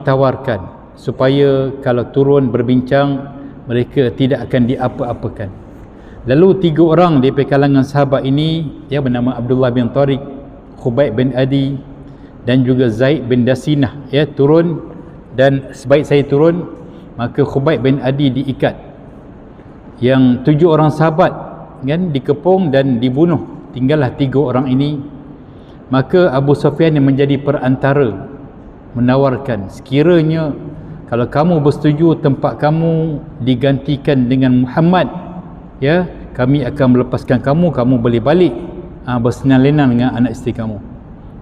tawarkan supaya kalau turun berbincang mereka tidak akan diapa-apakan. Lalu 3 orang daripada kalangan sahabat ini, ya, bernama Abdullah bin Tariq, Khubayb bin Adi dan juga Zaid bin Dasinah, ya, turun. Dan sebaik saya turun, maka Khubayb bin Adi diikat. Yang 7 orang sahabat kan dikepung dan dibunuh, tinggallah 3 orang ini. Maka Abu Sufyan yang menjadi perantara menawarkan, sekiranya kalau kamu bersetuju tempat kamu digantikan dengan Muhammad, ya, kami akan melepaskan kamu, kamu boleh balik bersenang-lenang dengan anak isteri kamu.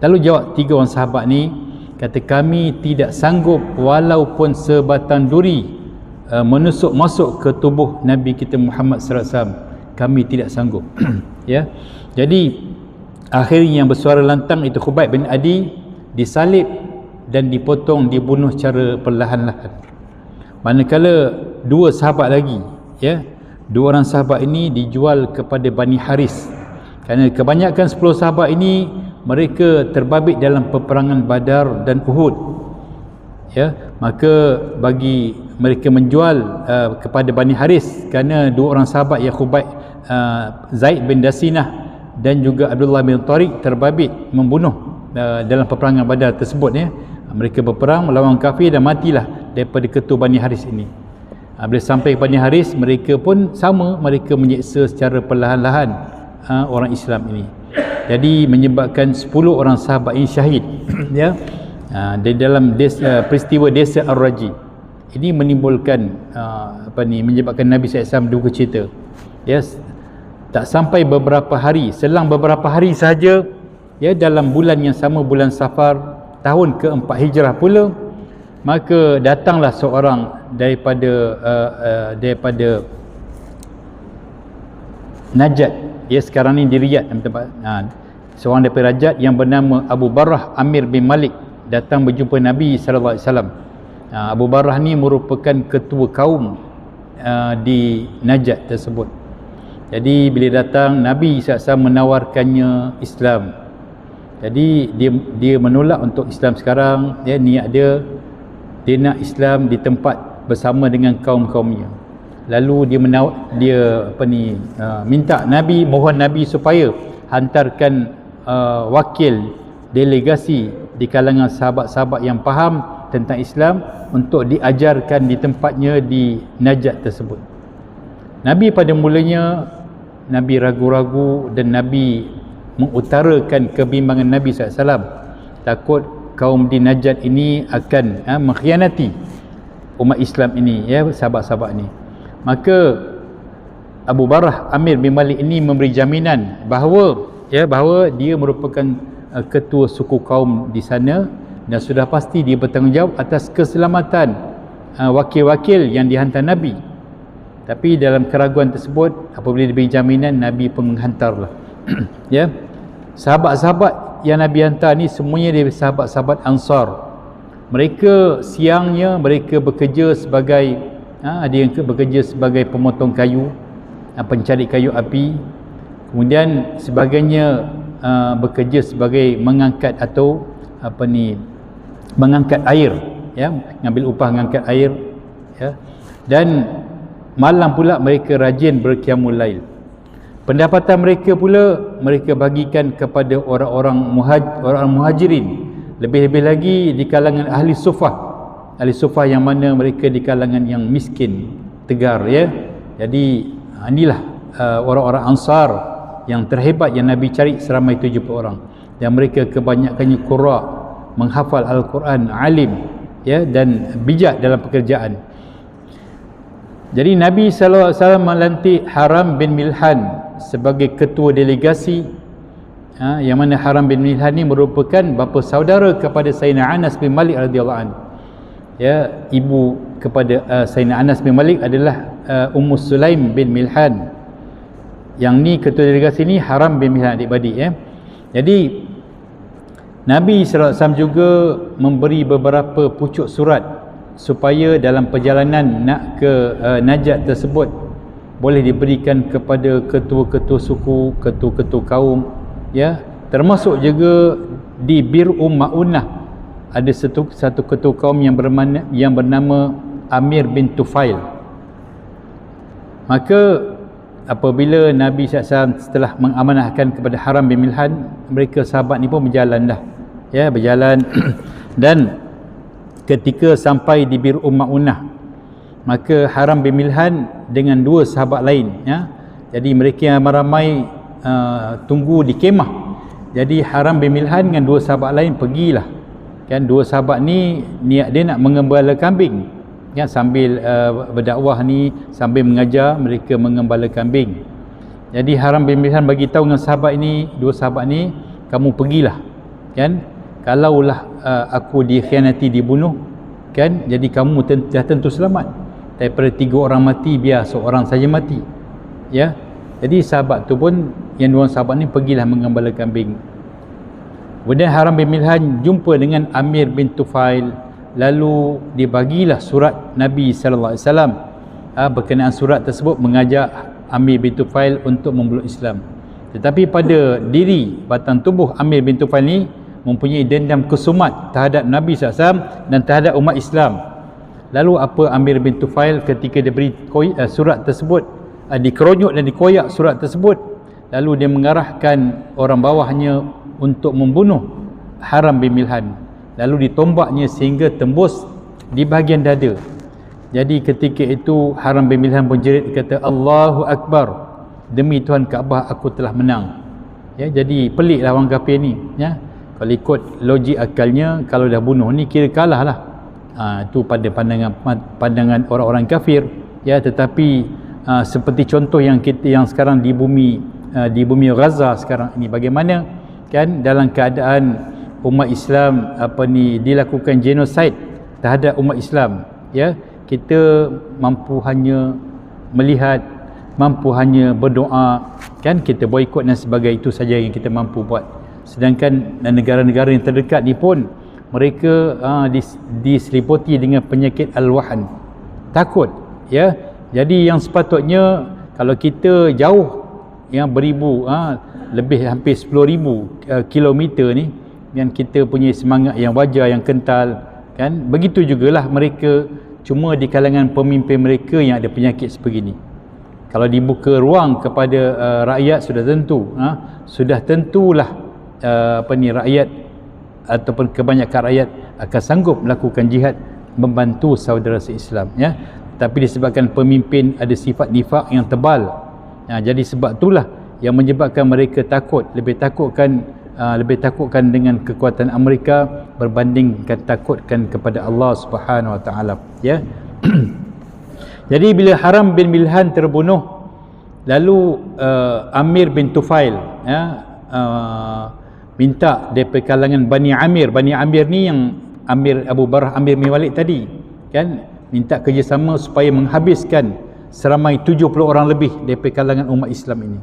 Lalu jawab 3 orang sahabat ni, kata, kami tidak sanggup walaupun sebatang duri menusuk masuk ke tubuh Nabi kita Muhammad sallallahu alaihi wasallam, kami tidak sanggup. Ya, jadi akhirnya yang bersuara lantang itu Khubayb bin Adi disalib dan dipotong, dibunuh secara perlahan-lahan. Manakala 2 sahabat lagi, ya, 2 orang sahabat ini dijual kepada Bani Haris, kerana kebanyakan 10 sahabat ini mereka terbabit dalam peperangan Badar dan Uhud, ya. Maka bagi mereka menjual kepada Bani Haris, kerana 2 orang sahabat, ya, Khubayb, Zaid bin Dasinah dan juga Abdullah bin Tariq terbabit membunuh dalam peperangan Badar tersebut, ya. Mereka berperang melawan kafir dan matilah daripada ketua Bani Haris ini. Bila sampai ke Bani Haris, mereka pun sama, mereka menyeksa secara perlahan-lahan orang Islam ini. Jadi menyebabkan 10 orang sahabat ini syahid. Ya, di dalam peristiwa desa Ar-Raji ini menimbulkan menyebabkan Nabi SAW duka cita. Ya, tak sampai beberapa hari, selang beberapa hari sahaja, ya, dalam bulan yang sama, bulan Safar tahun ke-4 Hijrah pula, maka datanglah seorang daripada Najat, ya, sekarang ni di Riyadh tempat. Seorang daripada Najat yang bernama Abu Barrah Amir bin Malik datang berjumpa Nabi sallallahu alaihi wasallam. Abu Barrah ni merupakan ketua kaum di Najat tersebut. Jadi bila datang, Nabi SAW menawarkannya Islam. Jadi dia menolak untuk Islam sekarang, ya, niat dia nak Islam di tempat bersama dengan kaum-kaumnya. Lalu dia minta Nabi, mohon Nabi supaya hantarkan wakil delegasi di kalangan sahabat-sahabat yang faham tentang Islam untuk diajarkan di tempatnya di Najat tersebut. Nabi pada mulanya Nabi ragu-ragu dan Nabi mengutarakan kebimbangan Nabi SAW, takut kaum di Najat ini akan mengkhianati umat Islam ini, ya, sahabat-sahabat ini. Maka Abu Barrah Amir bin Malik ini memberi jaminan bahawa dia merupakan ketua suku kaum di sana dan sudah pasti dia bertanggungjawab atas keselamatan wakil-wakil yang dihantar Nabi. Tapi dalam keraguan tersebut, apabila diberi jaminan, Nabi pun menghantarlah. Ya, sahabat-sahabat yang Nabi hantar ni semuanya dari sahabat-sahabat Ansar. Mereka siangnya mereka bekerja sebagai ada yang bekerja sebagai pemotong kayu, pencari kayu api. Kemudian sebagainya bekerja sebagai mengangkat atau mengangkat air, ya, mengambil upah mengangkat air, ya. Dan malam pula mereka rajin berqiyamul lail. Pendapatan mereka pula mereka bagikan kepada orang-orang muhajirin, lebih-lebih lagi di kalangan ahli sufah yang mana mereka di kalangan yang miskin tegar, ya. Jadi inilah orang-orang Ansar yang terhebat yang Nabi cari seramai 70 orang, dan mereka kebanyakannya qurra, menghafal Al-Quran, alim, ya, dan bijak dalam pekerjaan. Jadi Nabi SAW melantik Haram bin Milhan sebagai ketua delegasi, yang mana Haram bin Milhan ni merupakan bapa saudara kepada Sayyidina Anas bin Malik radhiyallahu anhu. Ya, ibu kepada Sayyidina Anas bin Malik adalah Ummu Sulaim bin Milhan. Yang ni ketua delegasi ni Haram bin Milhan, adik-beradik, ya. Jadi Nabi SAW juga memberi beberapa pucuk surat supaya dalam perjalanan nak ke Najat tersebut boleh diberikan kepada ketua-ketua suku, ketua-ketua kaum, ya, termasuk juga di Bir Ma'unah, ada satu ketua kaum yang bernama Amir bin Tufail. Maka apabila Nabi SAW setelah mengamanahkan kepada Haram bin Milhan, mereka sahabat ni pun berjalan dah, ya, berjalan dan ketika sampai di Bir Ma'unah, maka Haram bin Milhan dengan dua sahabat lain, ya, jadi mereka yang ramai tunggu di kemah. Jadi Haram bin Milhan dengan dua sahabat lain pergilah, kan. Dua sahabat ni niat dia nak mengembala kambing, kan, sambil berdakwah ni, sambil mengajar mereka mengembala kambing. Jadi Haram bin Milhan bagi tahu dengan sahabat ini, dua sahabat ni, kamu pergilah, kan, kalaulah aku dikhianati, dibunuh, kan, jadi kamu dah tentu selamat. Daripada 3 orang mati, biar seorang saja mati, ya. Jadi sahabat tu pun, yang dua sahabat ni pergilah mengembala kambing. Kemudian Haram bin Milhan jumpa dengan Amir bin Tufail, lalu dibagilah surat Nabi sallallahu alaihi wasallam. Berkenaan surat tersebut mengajak Amir bin Tufail untuk memeluk Islam. Tetapi pada diri batang tubuh Amir bin Tufail ni mempunyai dendam kesumat terhadap Nabi SAW dan terhadap umat Islam. Lalu apa Amir bin Tufail ketika dia beri surat tersebut, dikeronyok dan dikoyak surat tersebut, lalu dia mengarahkan orang bawahnya untuk membunuh Haram bin Milhan, lalu ditombaknya sehingga tembus di bahagian dada. Jadi ketika itu Haram bin Milhan pun jerit, kata, Allahu Akbar, demi Tuhan Kaabah aku telah menang, ya. Jadi peliklah orang kafir ni, ya. Kalau ikut logik akalnya, kalau dah bunuh ni kira kalah lah. Itu pada pandangan orang-orang kafir, ya. Tetapi seperti contoh yang sekarang di bumi Gaza sekarang ini, bagaimana, kan, dalam keadaan umat Islam dilakukan genosid terhadap umat Islam, ya, kita mampu hanya melihat, mampu hanya berdoa, kan, kita boikot dan sebagainya, itu saja yang kita mampu buat. Sedangkan negara-negara yang terdekat ni pun mereka diseliputi dengan penyakit al-wahan, takut, ya. Jadi yang sepatutnya kalau kita jauh, yang beribu, lebih hampir 10,000 kilometer ni, yang kita punya semangat yang wajar, yang kental, kan, begitu jugalah mereka, cuma di kalangan pemimpin mereka yang ada penyakit sebegini. Kalau dibuka ruang kepada rakyat, sudah tentulah rakyat ataupun kebanyakan rakyat akan sanggup melakukan jihad membantu saudara se-Islam, ya. Tapi disebabkan pemimpin ada sifat nifak yang tebal, jadi sebab itulah yang menyebabkan mereka lebih takutkan dengan kekuatan Amerika berbanding takutkan kepada Allah Subhanahu Wa Taala, ya. Jadi bila Haram bin Milhan terbunuh, lalu Amir bin Tufail, ya, minta daripada kalangan Bani Amir. Bani Amir ni yang Amir Abu Barah Amir bin Walid tadi, kan, minta kerjasama supaya menghabiskan seramai 70 orang lebih daripada kalangan umat Islam ini.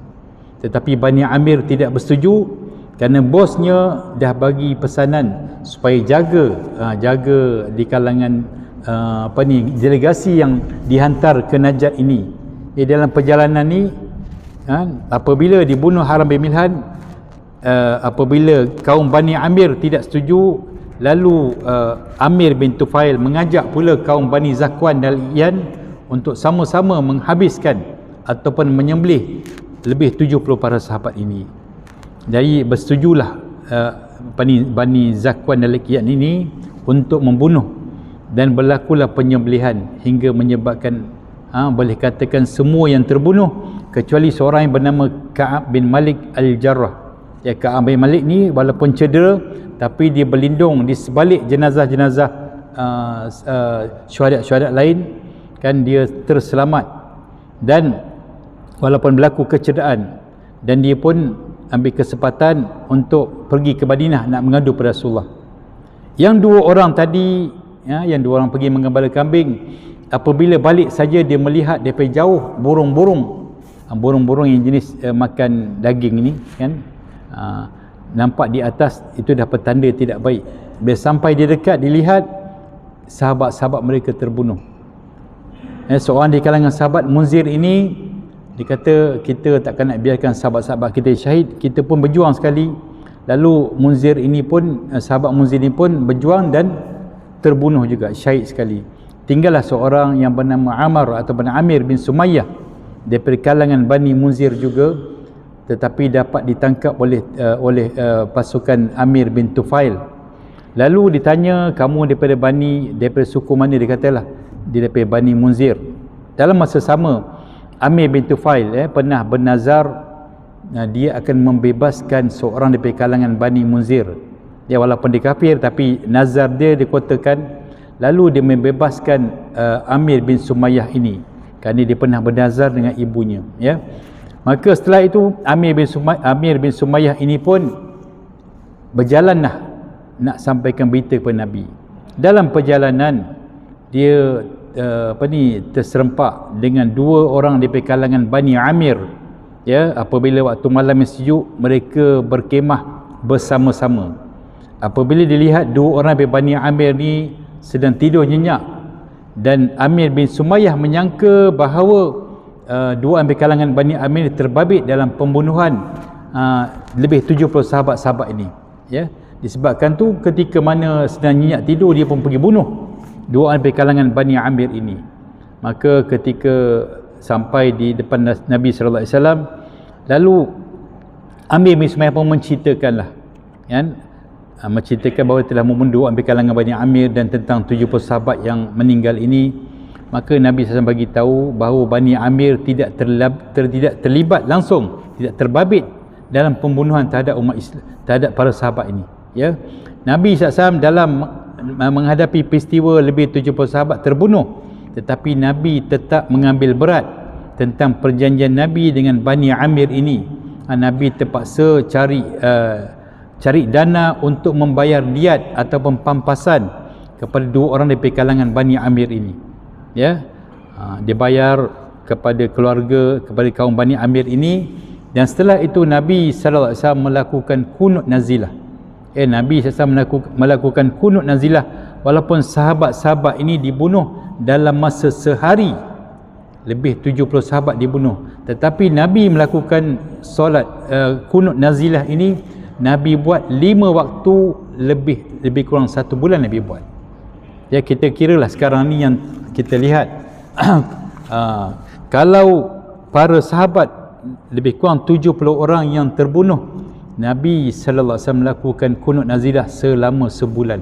Tetapi Bani Amir tidak bersetuju, kerana bosnya dah bagi pesanan supaya jaga di kalangan delegasi yang dihantar ke Najd ini. Dalam perjalanan ni, apabila dibunuh Haram bin Milhan, apabila kaum Bani Amir tidak setuju, lalu Amir bin Tufail mengajak pula kaum Bani Zakwan dan Iyan untuk sama-sama menghabiskan ataupun menyembelih lebih 70 para sahabat ini. Jadi bersetujulah Bani Zakwan dan Iyan ini untuk membunuh, dan berlakulah penyembelihan hingga menyebabkan boleh katakan semua yang terbunuh kecuali seorang yang bernama Ka'ab bin Malik Al-Jarrah. Ya, Ka'ab bin Malik ni walaupun cedera, tapi dia berlindung di sebalik jenazah-jenazah syuhada-syuhada lain, kan, dia terselamat. Dan walaupun berlaku kecederaan, dan dia pun ambil kesempatan untuk pergi ke Madinah nak mengadu pada Rasulullah. Yang dua orang tadi, yang dua orang pergi menggembala kambing, apabila balik saja dia melihat daripada jauh burung-burung yang jenis makan daging ni, kan, nampak di atas, itu dah petanda tidak baik. Bila sampai di dekat, dilihat sahabat-sahabat mereka terbunuh. Seorang di kalangan sahabat Munzir ini, dia kata, kita takkan nak biarkan sahabat-sahabat kita syahid, kita pun berjuang sekali, Lalu Munzir ini pun, sahabat Munzir ini pun berjuang dan terbunuh juga, syahid sekali. Tinggallah seorang yang bernama Amr atau Amir bin Sumayyah daripada kalangan Bani Munzir juga, tetapi dapat ditangkap oleh pasukan Amir bin Tufail. Lalu ditanya, kamu daripada suku mana? Dia katalah dia daripada Bani Munzir. Dalam masa sama, Amir bin Tufail pernah bernazar dia akan membebaskan seorang daripada kalangan Bani Munzir. Dia walaupun dia kafir, tapi nazar dia dikuatakan. Lalu dia membebaskan Amir bin Sumayyah ini kerana dia pernah bernazar dengan ibunya, ya. Maka setelah itu Amir bin Sumayyah ini pun berjalanlah nak sampaikan berita kepada Nabi. Dalam perjalanan dia terserempak dengan dua orang di kalangan Bani Amir, ya. Apabila waktu malam yang sejuk, mereka berkemah bersama-sama. Apabila dilihat dua orang dari Bani Amir ni sedang tidur nyenyak, dan Amir bin Sumayyah menyangka bahawa dua dari kalangan Bani Amir terbabit dalam pembunuhan lebih 70 sahabat-sahabat ini, ya. Disebabkan tu ketika mana sedang nyenyak tidur, dia pun pergi bunuh dua orang dari kalangan Bani Amir ini. Maka ketika sampai di depan Nabi sallallahu alaihi wasallam, lalu Amir bin Sumayyah pun menceritakanlah, kan, menceritakan bahawa telah membunuh dari kalangan Bani Amir dan tentang 70 sahabat yang meninggal ini. Maka Nabi SAW bagi tahu bahawa Bani Amir tidak terlibat langsung, tidak terbabit dalam pembunuhan terhadap umat Islam, terhadap para sahabat ini, ya. Nabi SAW dalam menghadapi peristiwa lebih 70 sahabat terbunuh, tetapi Nabi tetap mengambil berat tentang perjanjian Nabi dengan Bani Amir ini. Nabi terpaksa cari dana untuk membayar diat ataupun pampasan kepada dua orang dari kalangan Bani Amir ini, ya. Dia bayar kepada keluarga, kepada kaum Bani Amir ini. Dan setelah itu Nabi SAW melakukan kunut nazilah. Nabi SAW melakukan kunut nazilah walaupun sahabat-sahabat ini dibunuh dalam masa sehari. Lebih 70 sahabat dibunuh, tetapi Nabi melakukan solat kunut nazilah ini, Nabi buat 5 waktu, lebih kurang 1 bulan Nabi buat. Ya, kita kiralah sekarang ni yang kita lihat kalau para sahabat lebih kurang 70 orang yang terbunuh, Nabi sallallahu alaihi wasallam melakukan kunut nazilah selama sebulan.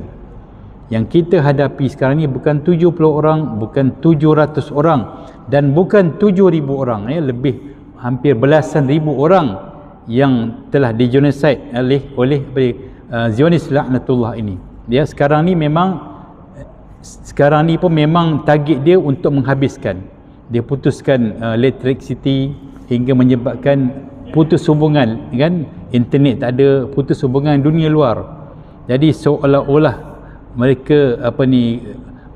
Yang kita hadapi sekarang ni bukan 70 orang, bukan 700 orang, dan bukan 7,000 orang, lebih hampir belasan ribu orang yang telah dijenosid oleh Zionis laknatullah ini. Dia sekarang ni pun memang target dia untuk menghabiskan. Dia putuskan electricity hingga menyebabkan putus hubungan, kan, internet tak ada, putus hubungan dunia luar. Jadi seolah-olah mereka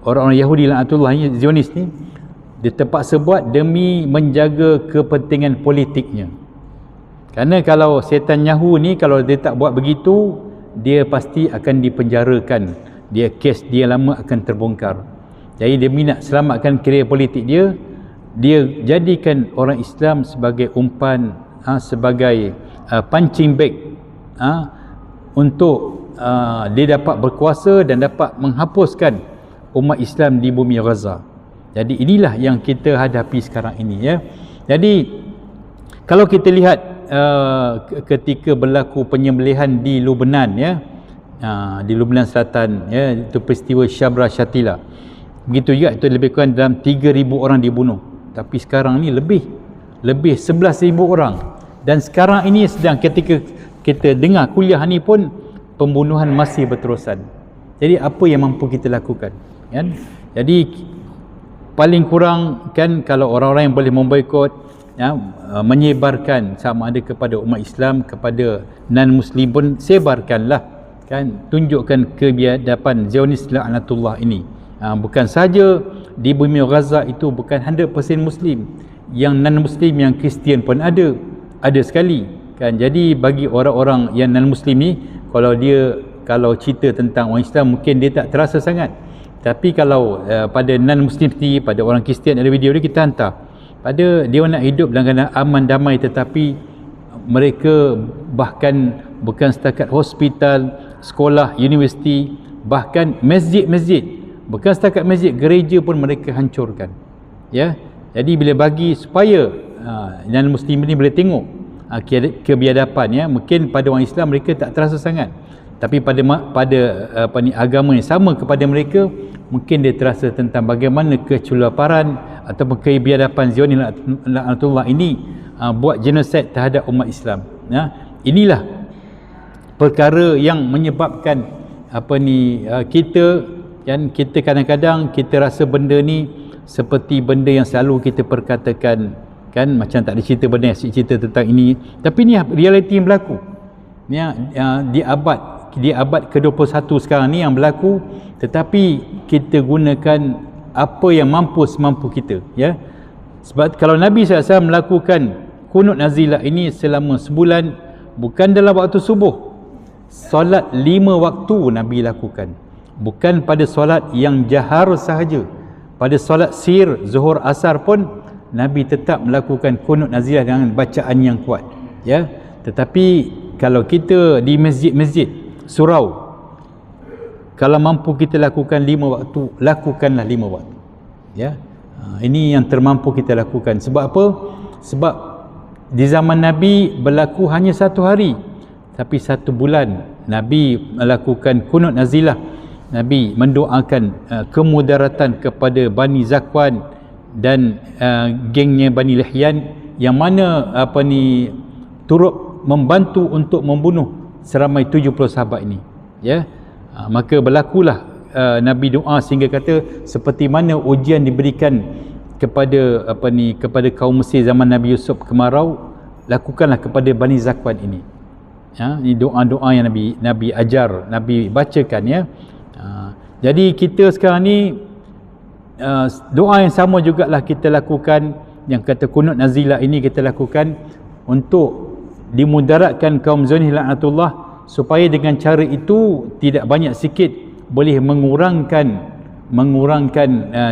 orang-orang Yahudi laknatullah ni, Zionis ni, dia terpaksa buat demi menjaga kepentingan politiknya. Kerana kalau setan Yahudi ni, kalau dia tak buat begitu, dia pasti akan dipenjarakan, kes dia lama akan terbongkar. Jadi demi nak selamatkan kerjaya politik dia jadikan orang Islam sebagai umpan, sebagai punching bag, untuk dia dapat berkuasa dan dapat menghapuskan umat Islam di bumi Gaza. Jadi inilah yang kita hadapi sekarang ini, ya. Jadi kalau kita lihat ketika berlaku penyembelihan di Lubnan, ya, di Lubnan Selatan, ya, itu peristiwa Shabra Shatila. Begitu juga, itu lebih kurang dalam 3,000 orang dibunuh. Tapi sekarang ni lebih 11,000 orang. Dan sekarang ini sedang, ketika kita dengar kuliah ni pun pembunuhan masih berterusan. Jadi apa yang mampu kita lakukan, kan? Jadi paling kurang, kan, kalau orang-orang yang boleh memboikot, ya, menyebarkan sama ada kepada umat Islam, kepada non-Muslim pun sebarkanlah, kan, tunjukkan kebiadaban Zionis laknatullah ini. Bukan saja di bumi Gaza itu bukan 100% Muslim, yang non-Muslim, yang Kristian pun ada sekali, kan. Jadi bagi orang-orang yang non-Muslim ni, kalau cerita tentang orang Islam mungkin dia tak terasa sangat, tapi kalau pada non-Muslim sendiri, pada orang Kristian, ada video dia kita hantar, pada dia nak hidup dalam keadaan aman damai, tetapi mereka bahkan bukan setakat hospital, sekolah, universiti, bahkan masjid-masjid, bukan setakat masjid, gereja pun mereka hancurkan. Ya, jadi bila bagi supaya dan muslim ini boleh tengok kebiadapan, ya, mungkin pada orang Islam mereka tak terasa sangat, tapi pada agama yang sama kepada mereka mungkin dia terasa tentang bagaimana keculaparan ataupun kebiadapan Zionis laknatullah ini buat genosid terhadap umat Islam. Ya, inilah perkara yang menyebabkan kita kadang-kadang kita rasa benda ni seperti benda yang selalu kita perkatakan, kan, macam tak ada cerita benda yang cerita tentang ini, tapi ni realiti yang berlaku, ya, di abad ke-21 sekarang ni yang berlaku, tetapi kita gunakan apa yang semampu kita, ya. Sebab kalau Nabi SAW melakukan kunut nazilah ini selama sebulan, bukan dalam waktu subuh, solat 5 waktu Nabi lakukan, bukan pada solat yang jahar sahaja, pada solat sir, zuhur, asar pun Nabi tetap melakukan kunut nazilah dengan bacaan yang kuat, ya. Tetapi kalau kita di masjid-masjid surau, kalau mampu kita lakukan 5 waktu, lakukanlah 5 waktu, ya. Ini yang termampu kita lakukan. Sebab apa? Sebab di zaman Nabi berlaku hanya 1 hari, tapi 1 bulan Nabi melakukan kunut nazilah. Nabi mendoakan kemudaratan kepada Bani Zakwan dan gengnya Bani Lihyan, yang mana turut membantu untuk membunuh seramai 70 sahabat ini, ya. Maka berlakulah Nabi doa sehingga kata seperti mana ujian diberikan kepada kepada kaum Mesir zaman Nabi Yusuf kemarau, lakukanlah kepada Bani Zakwan ini. Ya, ini doa-doa yang Nabi ajar, Nabi bacakan, ya. Jadi kita sekarang ni doa yang sama jugalah kita lakukan, yang kata kunut nazilah ini kita lakukan untuk dimudaratkan kaum Zionis laknatullah, supaya dengan cara itu tidak banyak sikit boleh mengurangkan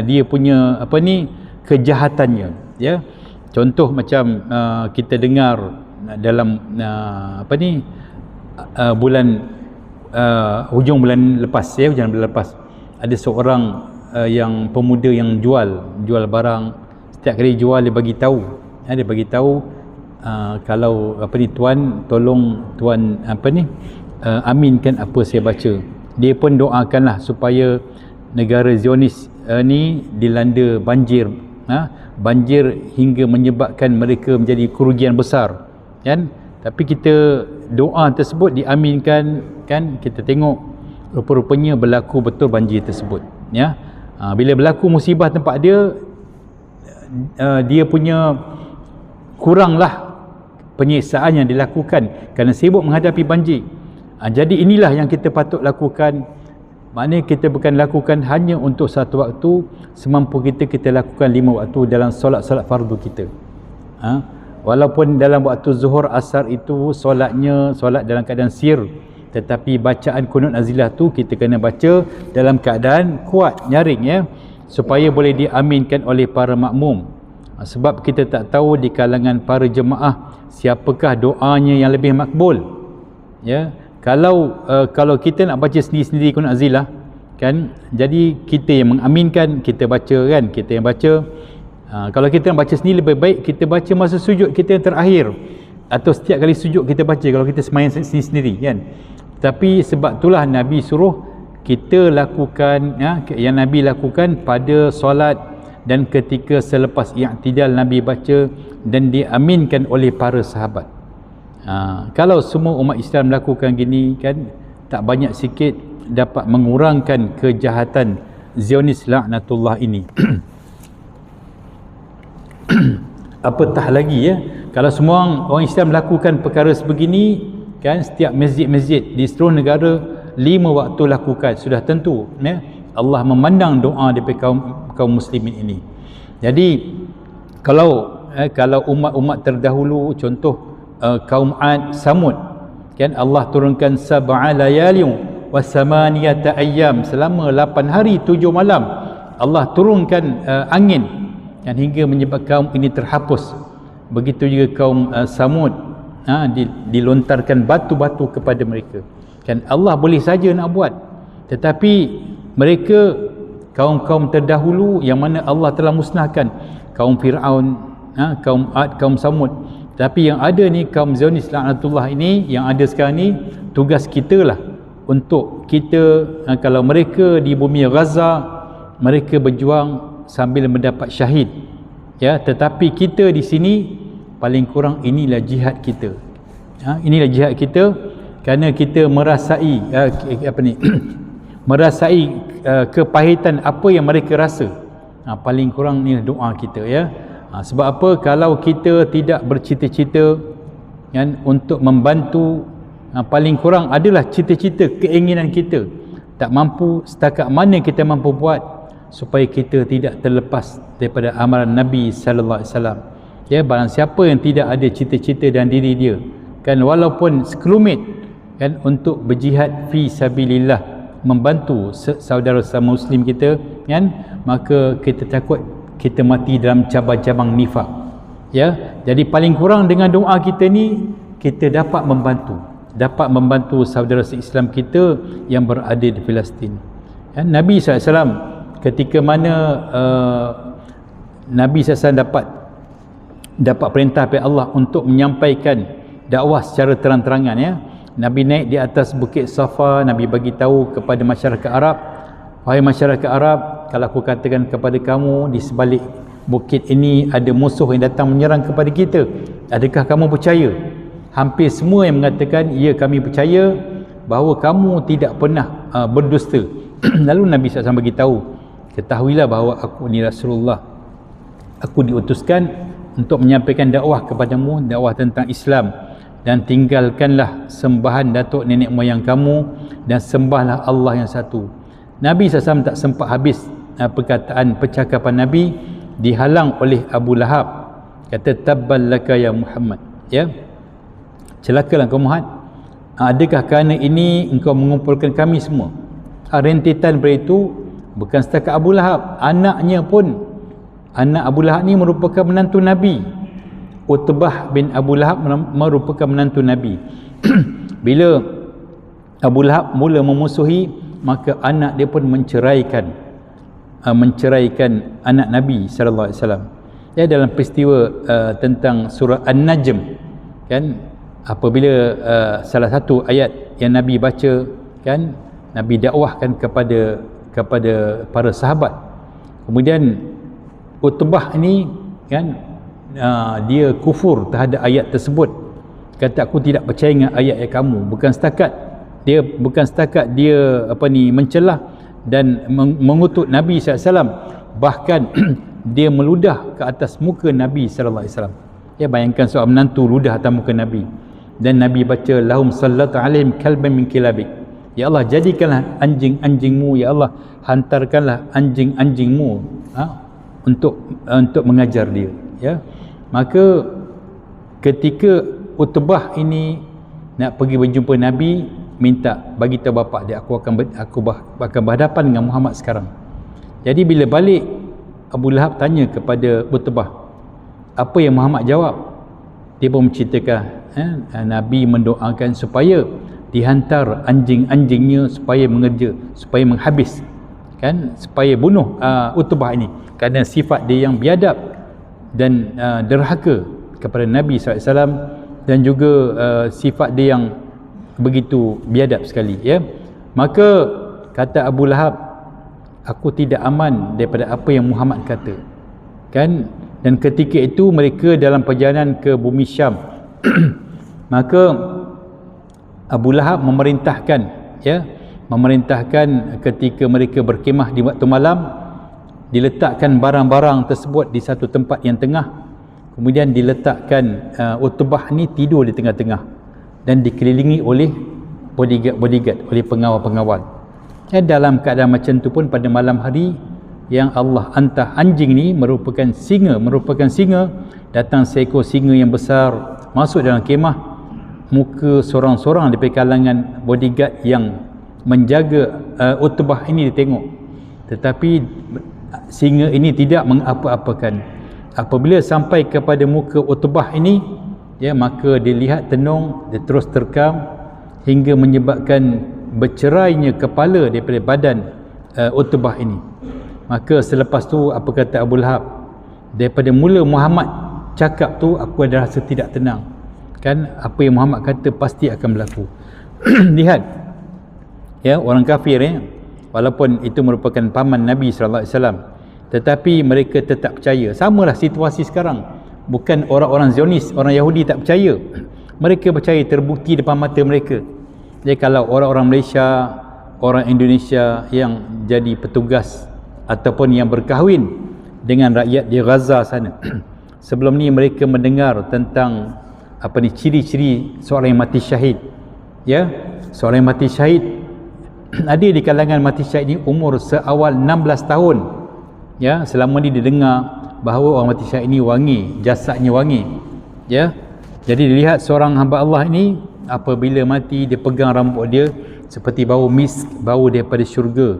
dia punya kejahatannya, ya. Contoh macam kita dengar dalam bulan hujung bulan lepas, ya, hujung bulan lepas, ada seorang yang pemuda yang jual barang. Setiap kali jual dia bagi tahu, kalau tuan, tolong tuan aminkan apa saya baca. Dia pun doakanlah supaya negara Zionis ni dilanda banjir, banjir hingga menyebabkan mereka menjadi kerugian besar, kan. Tapi kita doa tersebut diaminkan, kan. Kita tengok rupa-rupanya berlaku betul banjir tersebut, ya. Bila berlaku musibah tempat dia, dia punya kuranglah penyiksaan yang dilakukan kerana sibuk menghadapi banjir. Jadi inilah yang kita patut lakukan. Maknanya kita bukan lakukan hanya untuk 1 waktu, semampu kita lakukan 5 waktu dalam solat-solat fardu kita. Walaupun dalam waktu zuhur asar itu solat dalam keadaan sir, tetapi bacaan kunut nazilah tu kita kena baca dalam keadaan kuat, nyaring, ya, supaya boleh diaminkan oleh para makmum. Sebab kita tak tahu di kalangan para jemaah siapakah doanya yang lebih makbul, ya. Kalau kita nak baca sendiri-sendiri kunut nazilah, kan, jadi kita yang mengaminkan, kita baca, kan, kita yang baca. Kalau kita nak baca sendiri, lebih baik kita baca masa sujud kita yang terakhir, atau setiap kali sujud kita baca kalau kita sembahyang sendiri-sendiri, kan. Tapi sebab itulah Nabi suruh kita lakukan, ya, yang Nabi lakukan pada solat dan ketika selepas i'tidal Nabi baca dan diaminkan oleh para sahabat. Kalau semua umat Islam melakukan gini, kan, tak banyak sikit dapat mengurangkan kejahatan Zionis laknatullah ini. Apatah lagi, ya, kalau semua orang Islam melakukan perkara sebegini, kan, setiap masjid-masjid di seluruh negara 5 waktu lakukan, sudah tentu, ya, Allah memandang doa daripada kaum muslimin ini. Jadi kalau umat-umat terdahulu, contoh kaum Ad, Samud, kan, Allah turunkan 7 layalin wa 8 ayyam, selama 8 hari 7 malam Allah turunkan angin, dan hingga menyebabkan kaum ini terhapus. Begitu juga kaum Samud, dilontarkan batu-batu kepada mereka. Kan Allah boleh saja nak buat, tetapi mereka kaum-kaum terdahulu yang mana Allah telah musnahkan, kaum Fir'aun, kaum Ad, kaum Samud. Tapi yang ada ni kaum Zionis laknatullah ini, yang ada sekarang ni, tugas kita lah untuk kita, kalau mereka di bumi Gaza mereka berjuang sambil mendapat syahid, ya, tetapi kita di sini paling kurang inilah jihad kita. Inilah jihad kita, kerana kita merasai merasai kepahitan apa yang mereka rasa. Paling kurang ni doa kita, ya. Sebab apa? Kalau kita tidak bercita-cita kan untuk membantu, paling kurang adalah cita-cita, keinginan kita, tak mampu setakat mana kita mampu buat supaya kita tidak terlepas daripada amaran Nabi sallallahu alaihi wasallam. Ya, barang siapa yang tidak ada cita-cita dalam diri dia, kan, walaupun sekelumit, kan, untuk berjihad fi sabilillah, membantu saudara sama muslim kita, kan, maka kita takut kita mati dalam cabang-cabang nifak. Ya, jadi paling kurang dengan doa kita ni kita dapat membantu saudara se-Islam kita yang berada di Palestin. Ya, Nabi SAW ketika mana Nabi SAW dapat perintah dari Allah untuk menyampaikan dakwah secara terang-terangan, ya. Nabi naik di atas bukit Safa, Nabi bagi tahu kepada masyarakat Arab, wahai masyarakat Arab, kalau aku katakan kepada kamu di sebalik bukit ini ada musuh yang datang menyerang kepada kita, adakah kamu percaya? Hampir semua yang mengatakan, ya, kami percaya bahawa kamu tidak pernah berdusta. Lalu Nabi SAW bagi tahu, ketahuilah bahawa aku ni Rasulullah, aku diutuskan untuk menyampaikan dakwah kepadamu, dakwah tentang Islam, dan tinggalkanlah sembahan datuk nenek moyang kamu dan sembahlah Allah yang satu. Nabi SAW tak sempat habis percakapan Nabi, dihalang oleh Abu Lahab. Kata, tabballaka ya Muhammad, ya, celakalah kau Muhammad, adakah kerana ini engkau mengumpulkan kami semua? Rentetan beritu bukan setakat Abu Lahab, anaknya pun, anak Abu Lahab ni merupakan menantu Nabi. Utbah bin Abu Lahab merupakan menantu Nabi. Bila Abu Lahab mula memusuhi, maka anak dia pun menceraikan anak Nabi sallallahu alaihi wasallam. Ya, dalam peristiwa tentang surah An-Najm, kan, apabila salah satu ayat yang Nabi baca, kan, Nabi dakwahkan kepada para sahabat. Kemudian Utbah ini, kan, dia kufur terhadap ayat tersebut, kata aku tidak percaya dengan ayat kamu. Bukan setakat dia mencelah dan mengutuk Nabi SAW, bahkan dia meludah ke atas muka Nabi SAW. Ya, bayangkan seorang menantu ludah atas muka Nabi. Dan Nabi baca, lahum sallatu alaihim kalban min kilabik, ya Allah, jadikanlah anjing-anjingmu, ya Allah, hantarkanlah anjing-anjingmu untuk mengajar dia. Ya, maka ketika Utbah ini nak pergi berjumpa Nabi, minta bagi tahu bapa dia, aku akan berhadapan dengan Muhammad sekarang. Jadi bila balik, Abu Lahab tanya kepada Utbah, apa yang Muhammad jawab? Dia pun menceritakan, Nabi mendoakan supaya dihantar anjing-anjingnya supaya menghabis, kan, supaya bunuh Utbah ini, kerana sifat dia yang biadab dan derhaka kepada Nabi SAW, dan juga sifat dia yang begitu biadab sekali, ya. Maka kata Abu Lahab, aku tidak aman daripada apa yang Muhammad kata, kan. Dan ketika itu mereka dalam perjalanan ke bumi Syam. Maka Abu Lahab memerintahkan ketika mereka berkemah di waktu malam, diletakkan barang-barang tersebut di satu tempat yang tengah, kemudian diletakkan Utbah ni tidur di tengah-tengah dan dikelilingi oleh bodyguard, oleh pengawal-pengawal. Dalam keadaan macam tu pun pada malam hari yang Allah hantar anjing ni merupakan singa, datang seekor singa yang besar masuk dalam kemah. Muka sorang-sorang di kalangan bodyguard yang menjaga Utbah ini ditengok, tetapi singa ini tidak mengapa-apakan. Apabila sampai kepada muka Utbah ini, ya, maka dilihat tenung, dia terus terkam hingga menyebabkan bercerainya kepala daripada badan Utbah ini. Maka selepas tu apa kata Abu Lahab, daripada mula Muhammad cakap tu aku ada rasa tidak tenang, kan apa yang Muhammad kata pasti akan berlaku. Lihat ya, orang kafir ya, walaupun itu merupakan paman Nabi sallallahu alaihi wasallam, tetapi mereka tetap percaya. Samalah situasi sekarang, bukan orang-orang Zionis, orang Yahudi tak percaya, mereka percaya, terbukti depan mata mereka. Jadi kalau orang-orang Malaysia, orang Indonesia yang jadi petugas ataupun yang berkahwin dengan rakyat di Gaza sana, sebelum ni mereka mendengar tentang apa ni, ciri-ciri seorang yang mati syahid, ya, seorang yang mati syahid. Ada di kalangan mati syahid ni umur seawal 16 tahun, ya, selama ni didengar bahawa orang mati syahid ni wangi, jasadnya wangi, ya. Jadi dilihat seorang hamba Allah ini apabila mati, dia pegang rambut dia seperti bau misk, bau daripada syurga,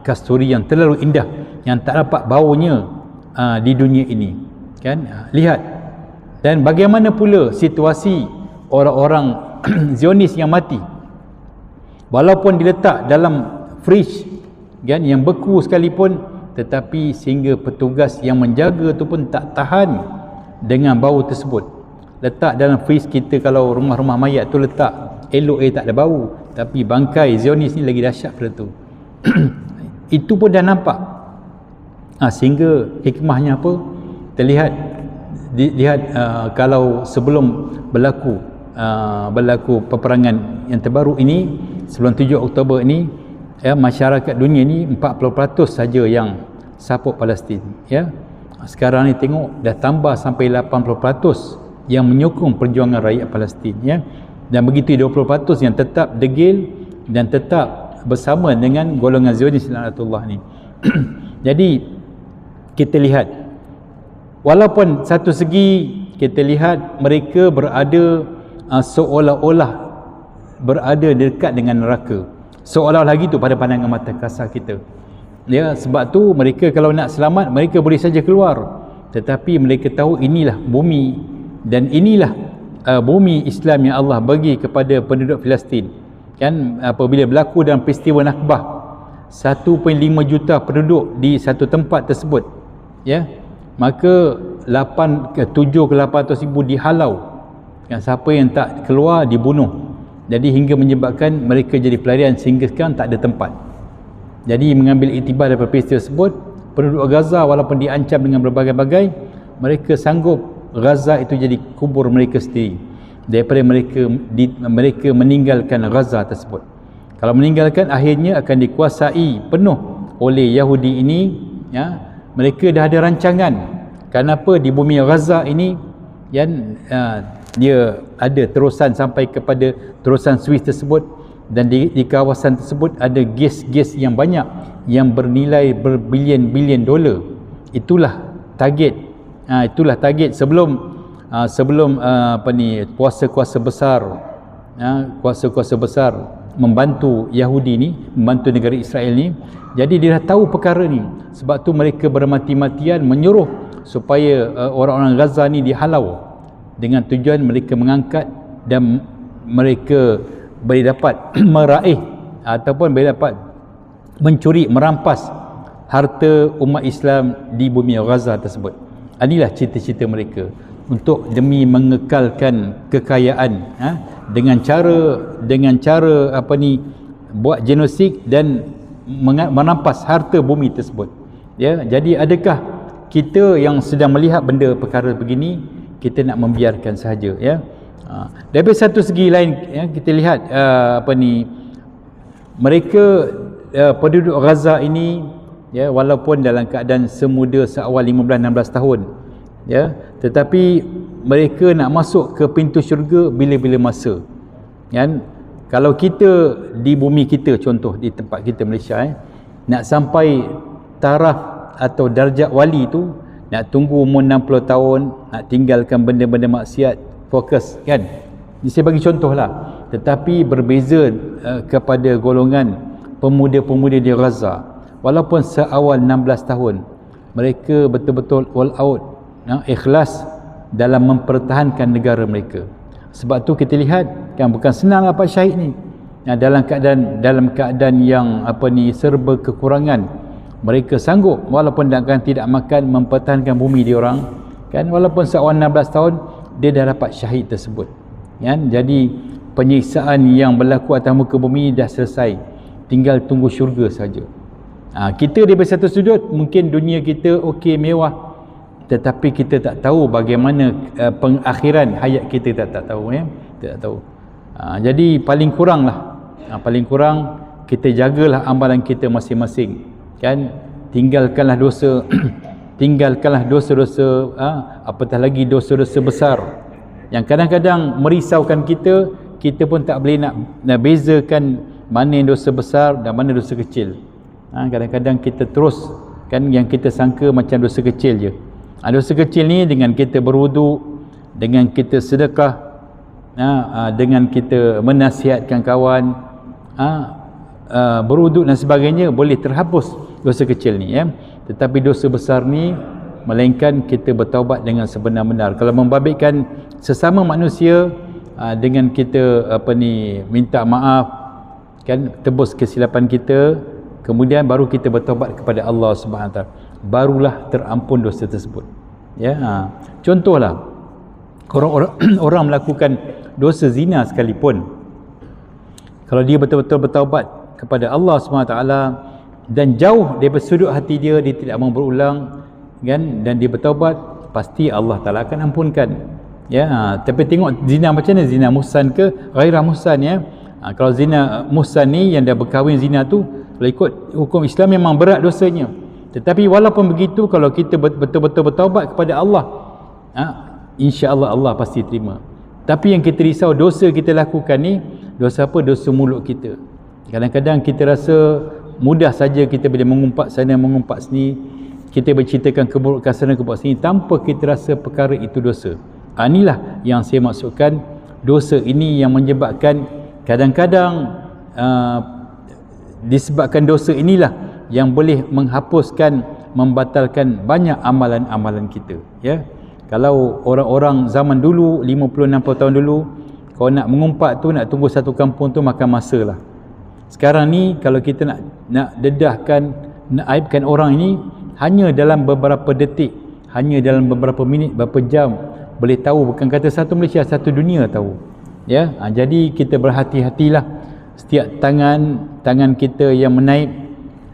kasturi yang terlalu indah, yang tak dapat baunya di dunia ini, kan. Lihat, dan bagaimana pula situasi orang-orang Zionis yang mati, walaupun diletak dalam fridge, kan, yang beku sekalipun, tetapi sehingga petugas yang menjaga tu pun tak tahan dengan bau tersebut. Letak dalam fridge kita, kalau rumah-rumah mayat tu letak elok, tak ada bau, tapi bangkai Zionis ni lagi dahsyat pada tu. Itu pun dah nampak. Sehingga hikmahnya apa? Terlihat, lihat kalau sebelum berlaku peperangan yang terbaru ini, sebelum 7 Oktober ini, ya, masyarakat dunia ni 40% saja yang support Palestin, ya. Sekarang ni tengok dah tambah sampai 80% yang menyokong perjuangan rakyat Palestin, ya. Dan begitu 20% yang tetap degil dan tetap bersama dengan golongan Zionis laknatullah ni. Jadi kita lihat, walaupun satu segi kita lihat mereka berada seolah-olah berada dekat dengan neraka, seolah-olah gitu pada pandangan mata kasar kita, ya. Sebab tu mereka kalau nak selamat, mereka boleh saja keluar, tetapi mereka tahu inilah bumi, dan inilah bumi Islam yang Allah bagi kepada penduduk Palestin, kan. Apabila berlaku dalam peristiwa Nakbah, 1.5 juta penduduk di satu tempat tersebut, ya, maka 7 ke 800 ribu dihalau, kan. Siapa yang tak keluar dibunuh. Jadi hingga menyebabkan mereka jadi pelarian sehingga sekarang tak ada tempat. Jadi mengambil iktibar daripada peristiwa tersebut, penduduk Gaza walaupun diancam dengan berbagai-bagai, mereka sanggup Gaza itu jadi kubur mereka sendiri, daripada mereka meninggalkan Gaza tersebut. Kalau meninggalkan, akhirnya akan dikuasai penuh oleh Yahudi ini, ya. Mereka dah ada rancangan kenapa di bumi Gaza ini, yang dia ada terusan sampai kepada terusan Swiss tersebut, dan di kawasan tersebut ada gas-gas yang banyak yang bernilai berbilion-bilion dolar. Itulah target. Itulah target sebelum kuasa-kuasa besar, kuasa-kuasa besar membantu Yahudi ni, membantu negara Israel ni. Jadi dia dah tahu perkara ni, sebab tu mereka bermati-matian menyuruh supaya orang-orang Gaza ni dihalau, dengan tujuan mereka mengangkat dan mereka boleh dapat meraih ataupun boleh dapat mencuri, merampas harta umat Islam di bumi Gaza tersebut. Inilah cita-cita mereka untuk demi mengekalkan kekayaan, dengan cara buat genosid dan merampas harta bumi tersebut, ya. Jadi adakah kita yang sedang melihat benda perkara begini, kita nak membiarkan sahaja, ya. Dari satu segi lain, ya, kita lihat mereka penduduk Gaza ini, ya, walaupun dalam keadaan semuda seawal 15-16 tahun, ya, tetapi mereka nak masuk ke pintu syurga bila-bila masa, kan. Kalau kita di bumi kita, contoh di tempat kita Malaysia, nak sampai taraf atau darjat wali tu nak tunggu umur 60 tahun, nak tinggalkan benda-benda maksiat, fokus, kan. Ini saya bagi contoh lah. Tetapi berbeza kepada golongan pemuda-pemuda di Gaza, walaupun seawal 16 tahun, mereka betul-betul all out, ikhlas dalam mempertahankan negara mereka. Sebab tu kita lihat kan bukan senang dapat syahid ni. Dalam keadaan yang serba kekurangan, mereka sanggup walaupun tidak makan mempertahankan bumi dia orang kan, walaupun seorang 16 tahun dia dah dapat syahid tersebut kan. Jadi penyiksaan yang berlaku atas muka bumi dah selesai, tinggal tunggu syurga saja. Kita di satu sudut mungkin dunia kita okey, mewah, tetapi kita tak tahu bagaimana pengakhiran hayat kita, tak tahu ya, tak tahu. Jadi paling kurang kita jagalah amalan kita masing-masing kan. Tinggalkanlah dosa tinggalkanlah dosa-dosa, apatah lagi dosa-dosa besar yang kadang-kadang merisaukan kita. Kita pun tak boleh nak bezakan mana yang dosa besar dan mana dosa kecil. Kadang-kadang kita terus kan yang kita sangka macam dosa kecil je. Dosa kecil ni dengan kita berwuduk, dengan kita sedekah, dengan kita menasihatkan kawan, berwuduk dan sebagainya, boleh terhapus dosa kecil ni ya. Tetapi dosa besar ni melainkan kita bertaubat dengan sebenar-benar. Kalau membabitkan sesama manusia, dengan kita minta maaf kan, tebus kesilapan kita, kemudian baru kita bertaubat kepada Allah Subhanahu Wa Taala, barulah terampun dosa tersebut ya. Contohlah orang melakukan dosa zina sekalipun, kalau dia betul-betul bertaubat kepada Allah Subhanahu Wa Taala dan jauh daripada sudut hati dia tidak mau berulang kan, dan dia bertaubat, pasti Allah Taala akan ampunkan ya. Tapi tengok zina macam mana, zina muhsan ke ghairah muhsan ya. Kalau zina muhsan ni yang dah berkahwin zina tu, kalau ikut hukum Islam memang berat dosanya. Tetapi walaupun begitu, kalau kita betul-betul bertaubat kepada Allah, insya-Allah Allah pasti terima. Tapi yang kita risau, dosa kita lakukan ni, dosa apa? Dosa mulut kita. Kadang-kadang kita rasa mudah saja kita boleh mengumpat sana mengumpat sini, kita berceritakan keburukan sana keburukan sini tanpa kita rasa perkara itu dosa. Inilah yang saya maksudkan, dosa ini yang menyebabkan kadang-kadang disebabkan dosa inilah yang boleh menghapuskan, membatalkan banyak amalan-amalan kita ya. Kalau orang-orang zaman dulu 50-60 tahun dulu, kalau nak mengumpat tu, nak tunggu satu kampung tu makan masa lah. Sekarang ni kalau kita nak dedahkan, nak aibkan orang ini, hanya dalam beberapa detik, hanya dalam beberapa minit, beberapa jam boleh tahu. Bukan kata satu Malaysia, satu dunia tahu ya. Jadi kita berhati-hatilah. Setiap tangan kita yang menaib,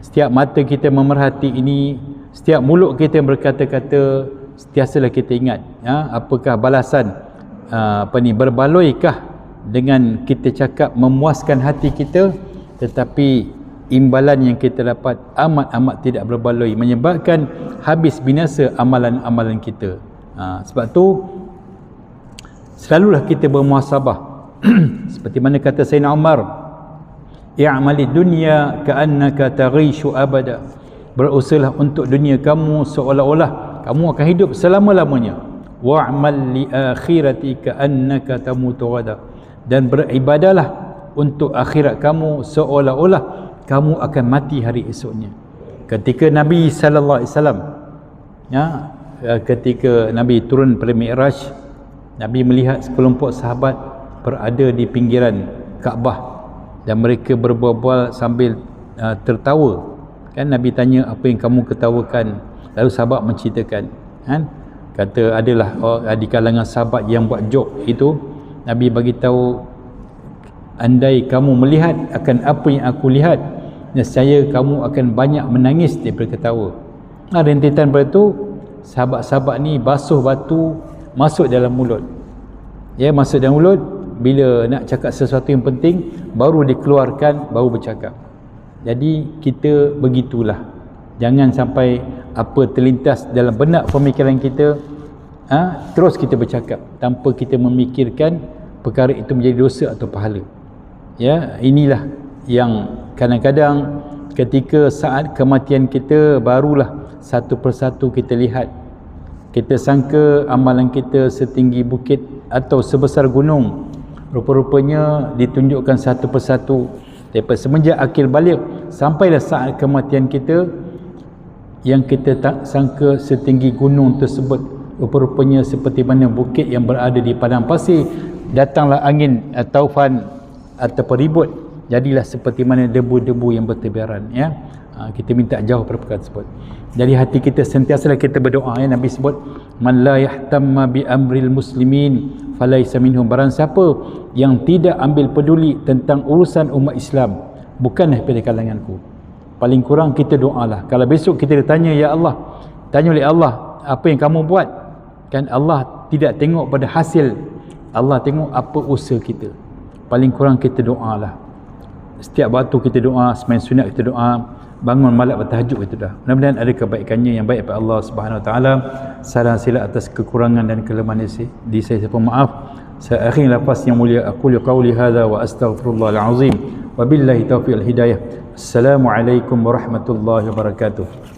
setiap mata kita memerhati ini, setiap mulut kita berkata-kata, sentiasalah kita ingat apakah balasan berbaloikah dengan kita cakap memuaskan hati kita, tetapi imbalan yang kita dapat amat-amat tidak berbaloi, menyebabkan habis binasa amalan-amalan kita. Sebab tu selalulah kita bermuhasabah. Seperti mana kata Sayyidina Umar, i'malid dunya ka'annaka taghishu abada. Berusahalah untuk dunia kamu seolah-olah kamu akan hidup selama-lamanya. Wa'mal li akhirati ka'annaka tamutu ghada. Dan beribadahlah untuk akhirat kamu seolah-olah kamu akan mati hari esoknya. Ketika Nabi sallallahu alaihi wasallam ketika Nabi turun pada Mi'raj, Nabi melihat sekelompok sahabat berada di pinggiran Kaabah dan mereka berbual-bual sambil tertawa kan. Nabi tanya, apa yang kamu ketawakan? Lalu sahabat menceritakan kan, kata adalah di kalangan sahabat yang buat joke itu. Nabi bagi tahu, andai kamu melihat akan apa yang aku lihat, nescaya kamu akan banyak menangis daripada ketawa. Rentetan pada tu, sahabat-sahabat ni basuh batu masuk dalam mulut ya, masuk dalam mulut. Bila nak cakap sesuatu yang penting, baru dikeluarkan, baru bercakap. Jadi kita begitulah, jangan sampai apa terlintas dalam benak pemikiran kita, terus kita bercakap tanpa kita memikirkan perkara itu menjadi dosa atau pahala ya. Inilah yang kadang-kadang ketika saat kematian kita, barulah satu persatu kita lihat. Kita sangka amalan kita setinggi bukit atau sebesar gunung, rupa-rupanya ditunjukkan satu persatu. Daripada semenjak akil balik sampailah saat kematian kita, yang kita tak sangka setinggi gunung tersebut rupa-rupanya seperti mana bukit yang berada di padang pasir, datanglah angin taufan ataupun ribut, jadilah seperti mana debu-debu yang bertebaran, ya. Kita minta jauh pada perkara tersebut. Jadi hati kita sentiasalah kita berdoa, ya. Nabi sebut, man la yahtamma bi amril muslimin falaisa minhum, barang siapa yang tidak ambil peduli tentang urusan umat Islam, bukanlah daripada kalanganku. Paling kurang kita doalah. Kalau besok kita ditanya, ya Allah, tanya oleh Allah, apa yang kamu buat? Kan Allah tidak tengok pada hasil, Allah tengok apa usaha kita. Paling kurang kita doalah. Setiap waktu kita doa, sembahyang sunat kita doa, bangun malam bertahajud itu dah. Mudah-mudahan ada kebaikannya yang baik pada Allah Subhanahu Wa Taala. Salah silap atas kekurangan dan kelemahan di saya maaf. Saya akhir lafaz yang mulia, aqulu qawli hadza wa astaghfirullahal azim. Wabillahi taufiq al hidayah. Assalamualaikum warahmatullahi wabarakatuh.